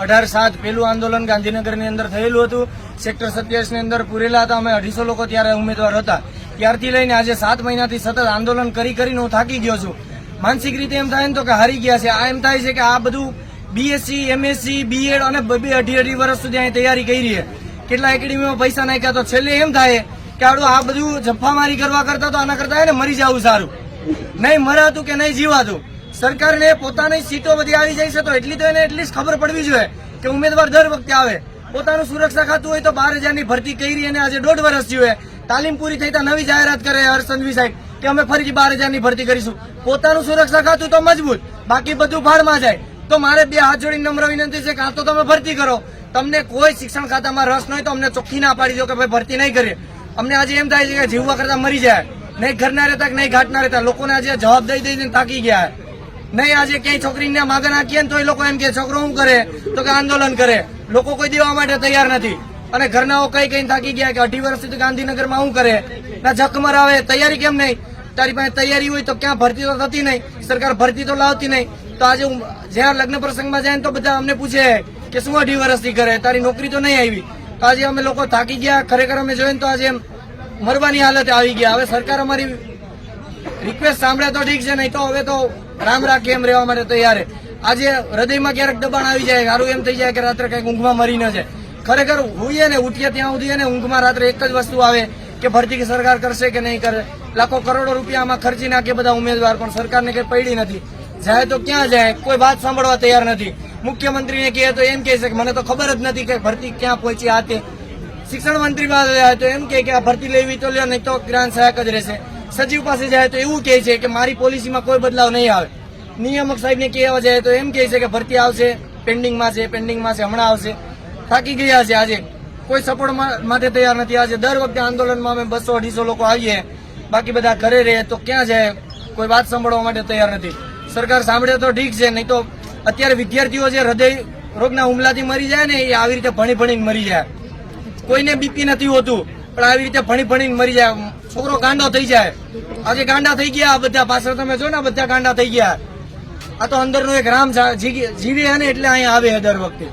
18/7 પહેલું આંદોલન ગાંધીનગરની અંદર થયેલું હતું. સેક્ટર 27 ની અંદર પૂરેલા હતા અમે 250 લોકો ત્યારે ઉમેદવાર હતા. ત્યારથી લઈને આજે 7 મહિનાથી સતત આંદોલન કરીને હું થાકી ગયો છું. માનસિક રીતે એમ થાય ને તો કે હારી ગયા છે. આ એમ થાય છે કે આ બધું બીએસસી, એમએસસી, બીએડ અને 2.5 વર્ષ સુધી અહીં તૈયારી કરી છે. કેટલા એકેડેમીમાં પૈસા નાખ્યા, તો છેલ્લે એમ થાય કે આ બધું જફ્ફામારી કરવા કરતા તો આના કરતા ને મરી જવું સારું. નહીં મરાતું કે નહીં જીવાતું. સરકારને પોતાની સીટો બધી આવી જાય છે તો એટલી તો એને એટલીસ્ટ ખબર પડવી જોઈએ કે ઉમેદવાર દર વખતે આવે. પોતાનું સુરક્ષા ખાતું હોય તો 12,000 ની ભરતી કરી અને આજે 1.5 વર્ષ થયું. તાલીમ પૂરી થઈ તો નવી જાહેરાત કરે હર્ષ સંઘવી સાહેબ કે અમે ફરીથી 12,000 ની ભરતી કરીશું. પોતાનું સુરક્ષા ખાતું તો મજબૂત, બાકી બધું ભાડમાં જાય. તો મારે 2 હાથ જોડીને નમ્ર વિનંતી છે કે આ તો તમે ભરતી કરો. તમને કોઈ શિક્ષણ ખાતામાં રસ ન હોય તો અમને ચોખ્ખી ના પાડી દો કે ભાઈ ભરતી નહીં કરીએ. અમને આજે એમ થાય છે કે જીવવા કરતા મરી જાય. નહીં ઘરના રહેતા કે નહીં ઘાટના રહેતા. લોકોને આજે જવાબ દઈ દઈને થાકી ગયા. નહીં આજે ક્યાંય છોકરીને માગા નાખીએ ને તો એ લોકો એમ કે છોકરો શું કરે તો કે આંદોલન કરે. લોકો કોઈ દેવા માટે તૈયાર નથી. અને ઘરનાઓ કઈ થાકી ગયા કે 18 વર્ષથી ગાંધીનગરમાં શું કરે ના જખ મરાવે. તૈયારી કેમ નહીં? તારી પાસે તૈયારી હોય તો ક્યાં ભરતી તો થતી નહીં. સરકાર ભરતી તો લાવતી નહીં. તો આજે જ્યાં લગ્ન પ્રસંગમાં જાય તો બધા અમને પૂછે કે શું 18 વર્ષથી કરે, તારી નોકરી તો નહીં આવી. તો આજે અમે લોકો થાકી ગયા. ખરેખર અમે જોઈને તો આજે મરવાની હાલત આવી ગયા. હવે સરકાર અમારી રિક્વેસ્ટ સાંભળે તો ઠીક છે, નહીં તો હવે તો રામ રાખે એમ રહેવા માટે તૈયાર. આજે હૃદયમાં ક્યારેક દબાણ આવી જાય, સારું એમ થઈ જાય કે રાત્રે કઈક ઊંઘમાં મરી ન છે. ખરેખર હોઈએ ને ઉઠીએ ત્યાં સુધી ને ઊંઘમાં રાત્રે એક જ વસ્તુ આવે કે ભરતી સરકાર કરશે કે નહીં કરે. લાખો કરોડો રૂપિયામાં ખર્ચી નાખે બધા ઉમેદવાર, પણ સરકારને કઈ પડી નથી. જાય તો ક્યાં જાય, કોઈ વાત સાંભળવા તૈયાર નથી. મુખ્યમંત્રીને કહે તો એમ કહે છે કે મને તો ખબર જ નથી કે ભરતી ક્યાં પહોંચી. આ તે શિક્ષણ મંત્રી પાસે જાય તો એમ કે આ ભરતી લેવી તો લ્યો, નહીં તો ગ્રાન્ટ સહાયક જ રહેશે. સચિવ પાસે જાય તો એવું કહે છે કે મારી પોલિસીમાં કોઈ બદલાવ નહીં આવે. નિયામક સાહેબને કહેવા જાય તો એમ કહે છે કે ભરતી આવશે, પેન્ડિંગમાં છે, હમણાં આવશે. થાકી ગયા છે. આજે કોઈ સપોર્ટ માટે તૈયાર નથી. આજે દર વખતે આંદોલનમાં અમે 200-250 લોકો આવીએ, બાકી બધા ઘરે રહે. તો ક્યાં જાય? કોઈ વાત સાંભળવા માટે તૈયાર નથી. સરકાર સાંભળે તો ઠીક છે, નહીં તો અત્યારે વિદ્યાર્થીઓ જે હૃદય રોગના હુમલાથી મરી જાય ને એ આવી રીતે ભણીને મરી જાય. કોઈને બીપી નથી હોતું પણ આવી રીતે ભણીને મરી જાય. છોકરો ગાંડો થઈ જાય. આજે ગાંડા થઈ ગયા બધા. પાછળ તમે જો ને બધા ગાંડા થઈ ગયા. આ તો અંદરનો એક રામ જીવે ને એટલે અહીંયા આવે દર વખતે.